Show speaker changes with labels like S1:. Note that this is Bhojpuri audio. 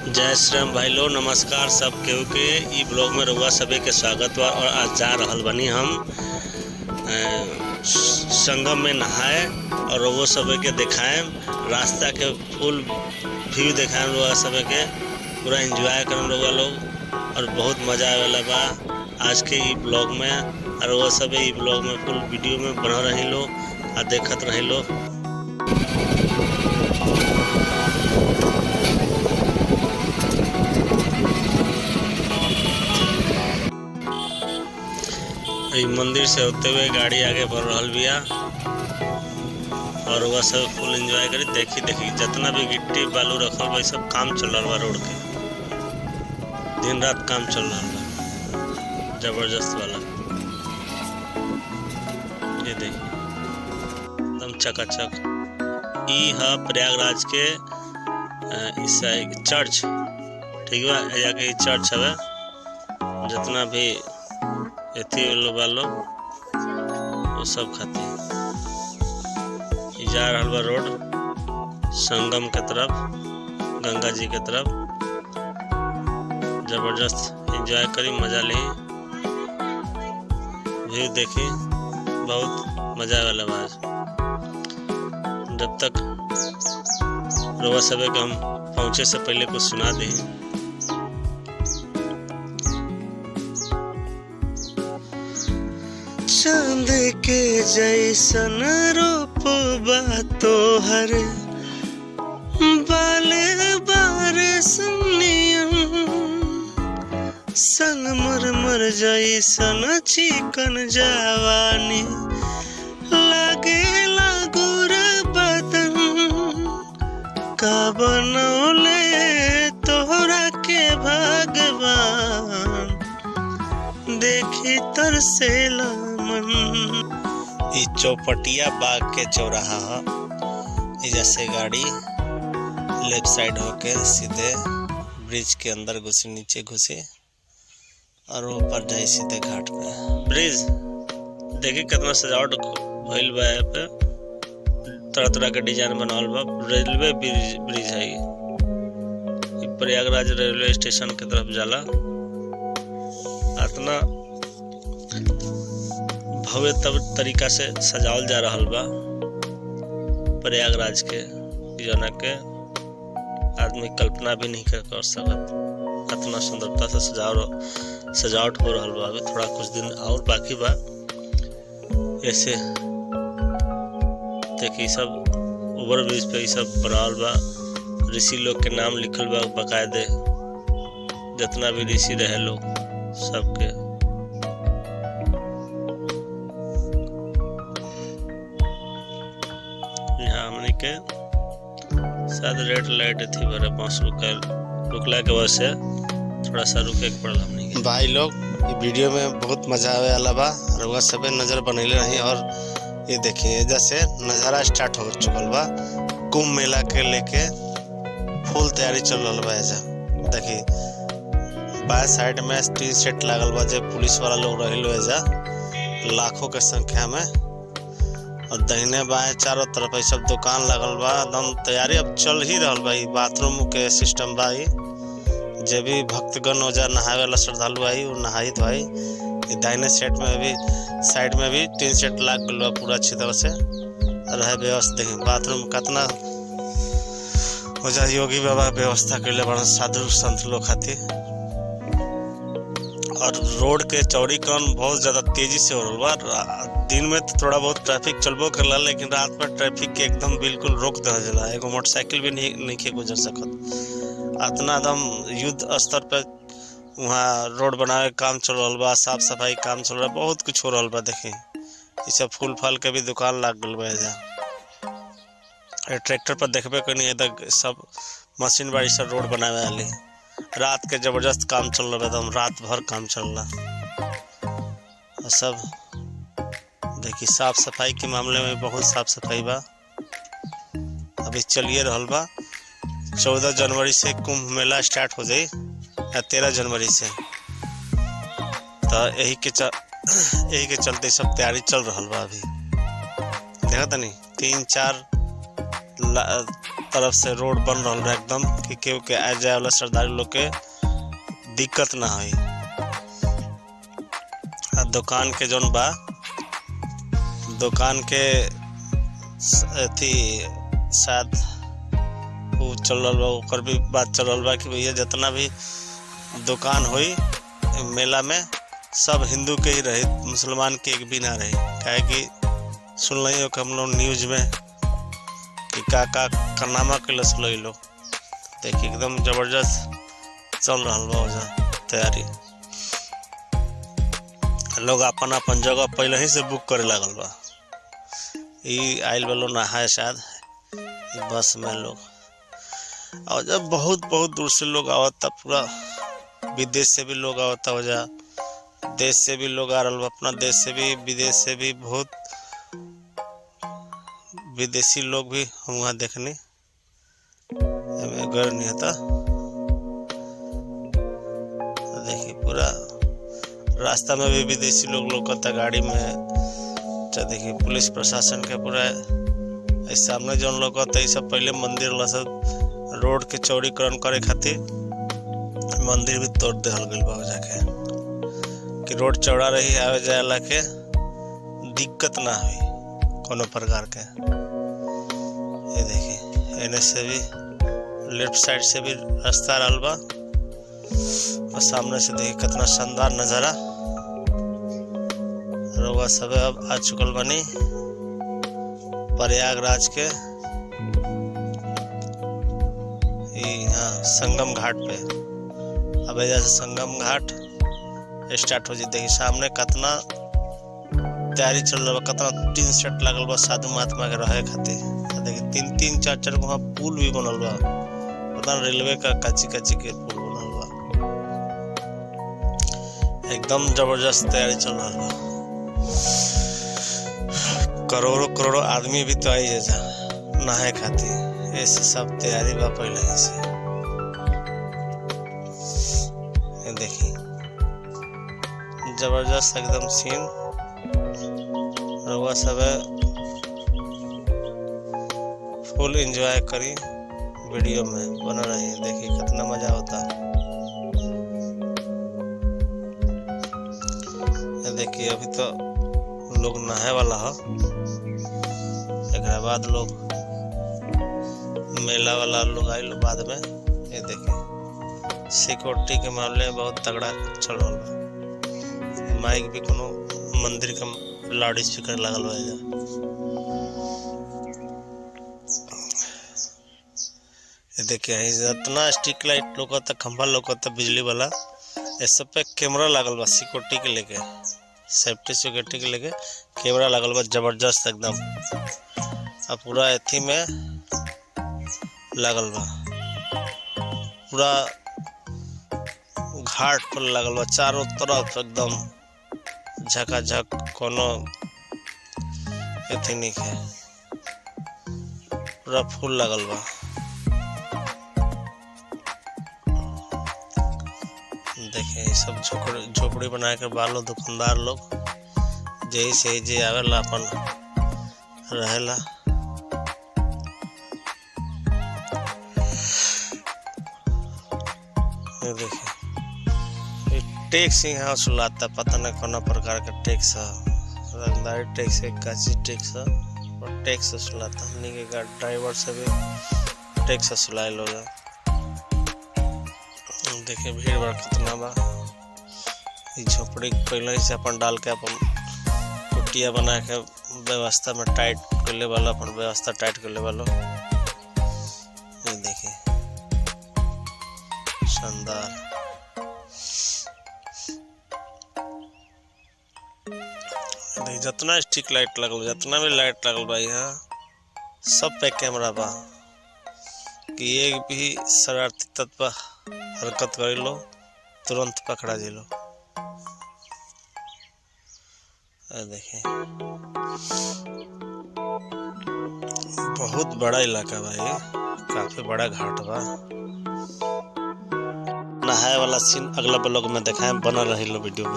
S1: जय श्री राम भाई लोग, नमस्कार सब केहू के ई ब्लॉग में रउआ सभे के स्वागत बा। और आज जा रहल बनी हम संगम में नहाए और रउआ सभे के दिखाएम, रास्ता के फुल व्यू दिखाएम रउआ सभे के, पूरा एंजॉय करम रउआ लोग और बहुत मजा आवे वाला बा आज के ई ब्लॉग में। और रउआ सभे ई ब्लॉग में फुल वीडियो में बना रही लो और देखत रही लो। मंदिर से होते हुए गाड़ी आगे बढ़ रहा बिया और वह सब फुल एंजॉय करी। देखी जितना भी गिट्टी बालू रखल बा सब काम चल रहा बा, रोड के दिन रात काम चल रहा बा जबरदस्त वाला। ये देखिए एकदम चकाचक। ई है प्रयागराज के ईसाई चर्च, ठीक बा। यहाँ के चर्च है, जितना भी एथी वालो वो सब खाते जा रहा बा रोड संगम के तरफ, गंगा जी के तरफ। जबरदस्त एंजॉय करी, मजा ली, व्यू देखी, बहुत मजा वाला बात। जब तक रोवा सबे के हम पहुँचे से पहले कुछ सुना दी। चांद के जैसन रूप बा तोहर, बाले बारिश नियन, संगमरमर जैसन चिकन जवानी, लागेला गुर बदन, का बनौले तोहरा के भगवान, देखी तरसेला मन। ई चौपटिया बाग के चौराहा है। इधर से गाड़ी लेफ्ट साइड होके सीधे ब्रिज के अंदर घुसी, नीचे घुसी और ऊपर जाए सीधे घाट पे। ब्रिज देखिए कितना सजावट भइल बा, यहाँ पे तरह तरह के डिजाइन बनावल बा। रेलवे ब्रिज है ये प्रयागराज रेलवे स्टेशन के तरफ जाला। इतना भव्य तब तरीका से सजावल जा रहा बा प्रयागराज के, जना के आदमी कल्पना भी नहीं कर सकत। इतना सुंदरता से सजावट हो रहा बा। अभी थोड़ा कुछ दिन और बाकी बा। ऐसे देखिए सब ओवर ब्रिज पे सब बनावल बा, ऋषि लोग के नाम लिखल बा बकायदे, जितना भी ऋषि रहे लोग सबके। यहाँ हमने के शायद रेड लाइट थी बड़े बस रुकला के वजह से थोड़ा सा रुके के पड़ल हमने के। भाई लोग वीडियो में बहुत मजा आवे वाला बा, रउआ सबे नजर बनैले रही। और ये देखिए जैसे नज़ारा स्टार्ट हो चुकल बा, कुंभ मेला के लेके फुल तैयारी चल रहा बा। ऐसा देखिए बाएं साइड में 3 सेट लागल बा, जे पुलिस वाला लोग रही लो एजा लाखों के संख्या में। और दाहिने बाएं चारों तरफ ये सब दुकान लागल बा, एकदम तैयारी अब चल ही रहल बा। बाथरूम के सिस्टम बा, जे भी भक्तगण हो जा नहाए वाला श्रद्धालु आई वो नहाई धोई। दाहिने साइड में भी 3 सेट लाग गल बा, पूरा अच्छी तरह से रहे व्यवस्था। देखिए बाथरूम कितना हो जा, योगी बाबा व्यवस्था के लिए बड़ा साधु संत लोग खातिर। और रोड के चौड़ीकरण बहुत ज़्यादा तेजी से हो रहा बा। दिन में तो थोड़ा बहुत ट्रैफिक चलबो करला, लेकिन रात में ट्रैफिक के एकदम बिल्कुल रोक दे जाला। एगो मोटरसाइकिल भी नहीं के गुजर सकत। इतना एकदम युद्ध स्तर पर वहाँ रोड बनावे काम चल रहा बा, साफ सफाई काम चल रहा, बहुत कुछ हो रहा बा। देखी ये सब फूल फल के भी दुकान लाग गल बा। ट्रैक्टर पर देखबे कनी इधर सब मशीन बाड़ी से रोड बनावे वाली। रात के जबरदस्त काम चल रहा, एकदम रात भर काम चल रहा। और सब देखिए साफ सफाई के मामले में बहुत साफ सफाई बा। अभी चलिए रहल बा। 14 जनवरी से कुंभ मेला स्टार्ट हो जाए या 13 जनवरी से, तो यही के चलते सब तैयारी चल रहा बा। अभी देखा तनी 3-4 तरफ से रोड बन रहा है एकदम कि केहू के आ जाए वाला श्रद्धालु लोग के दिक्कत ना हो। दुकान के जौन बा दुकान के अथी शायद वो चल रहा बा, ओकर भी बात चल रहा बा कि भैया जितना भी दुकान हुई मेला में सब हिंदू के ही रहे, मुसलमान के एक भी ना रहे। काहे कि सुन रही हो कि हम लोग न्यूज में कि का करनामा के लसलो लोग देखिए एकदम जबरदस्त चल रहा बा वजह तैयारी। लोग अपन अपन जगह पहले ही से बुक करे लागल बा। ई आइल वालों नहाए शायद बस में लोग, और जब बहुत दूर से लोग आवता, पूरा विदेश से भी लोग आवता हो जा, देश से भी लोग आ रहा, अपना देश से भी विदेश से भी बहुत विदेशी लोग भी हम वहाँ देखने घर नहीं था। देखिए पूरा रास्ता में भी विदेशी लोग कहता गाड़ी में। देखिए पुलिस प्रशासन के पूरा सामने जो लोग कहता सब पहले मंदिर सब रोड के चौड़ीकरण करे खातिर मंदिर भी तोड़ देहल गइल बा जाके कि रोड चौड़ा रही, आवे जाए ला के दिक्कत ना हुई कोनो प्रकार के। ये देखिए एने से भी लेफ्ट साइड से भी रास्ता रहल बा और सामने से देखिए कितना शानदार नज़ारा। रउआ सब अब आ चुकल बनी प्रयागराज के यहाँ संगम घाट पे। अब जैसे संगम घाट स्टार्ट हो जाए, देखिए सामने कितना तैयारी चल रहा है, कितना टीन सेट लगल बा साधु महात्मा के रहे खातिर। देखिए 3 4 वहाँ पुल भी बनल बा, पता रेलवे का कच्ची के पुल बनल बा। एकदम जबरदस्त तैयारी चल रहा बा। करोड़ों आदमी भी तो आई जैसा नहाए खातिर, ऐसे सब तैयारी बा पहले ही से। देखिए जबरदस्त एकदम सीन। रउआ सब फुल एंजॉय करी, वीडियो में बना रही। देखिए कितना मजा होता। देखिए अभी तो लोग नहाए वाला है, एक बाद लोग मेला वाला लोग आए बाद में। ये देखिए सिक्योरिटी के मामले में बहुत तगड़ा चल रहा है। माइक भी कोनो मंदिर का लाउड स्पीकर लगल बा। ये देखिए जितना स्ट्रीट लाइट लोकता, खंभा लोकता बिजली वाला, ये सब पे कैमरा लगल बा सिक्योरिटी के लेके, सेफ्टी सिक्योरिटी के लेके कैमरा लगल बा जबरदस्त एकदम। अब पूरा एथी में लगल बा, पूरा घाट पर लगल बा चारों तरफ एकदम झकाझक, कोनो एथी नहीं है, पूरा फूल लगल बा। देखिए सब झोपड़ी बना के बालो दुकानदार लोग जही से जे आवेला अपन रहेला। देखिए टैक्स यहाँ सुलाता, पता नहीं कोना प्रकार का टैक्स है, रंगदारी टैक्स है, काची टैक्स है, और टैक्स सुलाता नहीं के ड्राइवर से भी टैक्स सुलाए लोग। देखिए भीड़ भाड़ कितना बा। झोपड़ी पहले ही से अपन डाल के अपन कुटिया बना के व्यवस्था में टाइट कर ले वाला, अपन व्यवस्था टाइट कर ले वाला। ये देखिए शानदार। जितना स्ट्रीट लाइट लगल, जितना भी लाइट लगल बा यहाँ सब पे कैमरा बा कि एक भी शरारती तत्व हरकत कर लो तुरंत पकड़ा जिलो। देखिए बहुत बड़ा इलाका बा, ये काफी बड़ा घाट बा। नहाए वाला सीन अगला ब्लॉग में दिखाएं, बना रही लो वीडियो में।